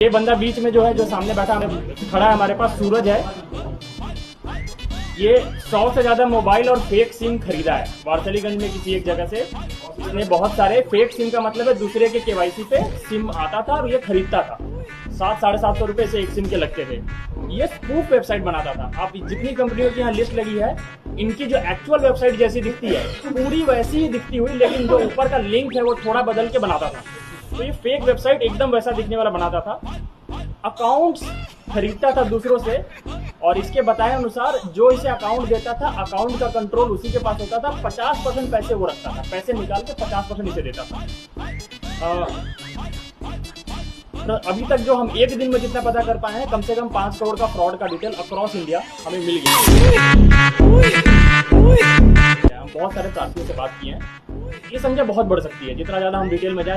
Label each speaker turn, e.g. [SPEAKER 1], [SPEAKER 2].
[SPEAKER 1] ये बंदा बीच में जो है, जो सामने बैठा खड़ा है हमारे पास, सूरज है। ये 100 से ज्यादा मोबाइल और फेक सिम खरीदा है वारसलीगंज में किसी एक जगह से। इसने बहुत सारे फेक सिम का मतलब है दूसरे के केवाईसी पे सिम आता था और ये खरीदता था। 700-750 रुपए से एक सिम के लगते थे। ये स्पूफ वेबसाइट बनाता था। आप जितनी कंपनियों की यहाँ लिस्ट लगी है, इनकी जो एक्चुअल वेबसाइट जैसी दिखती है पूरी वैसी ही दिखती हुई, लेकिन जो ऊपर का लिंक है वो थोड़ा बदल के बनाता था। तो ये फेक वेबसाइट एकदम वैसा दिखने वाला बनाता था। अकाउंट्स खरीदता था दूसरों से और इसके बताए अनुसार जो इसे अकाउंट देता था, अकाउंट का कंट्रोल उसी के पास होता था। 50% पैसे वो रखता था, पैसे निकाल के 50% इसे देता था। तो अभी तक जो हम एक दिन में जितना पता कर पाए हैं, कम से कम 5 करोड़ का फ्रॉड का डिटेल अक्रॉस इंडिया हमें मिल गया। हम बहुत सारे प्रार्थियों से बात की है। ये समझे बहुत बढ़ सकती है जितना ज्यादा हम डिटेल में जाए।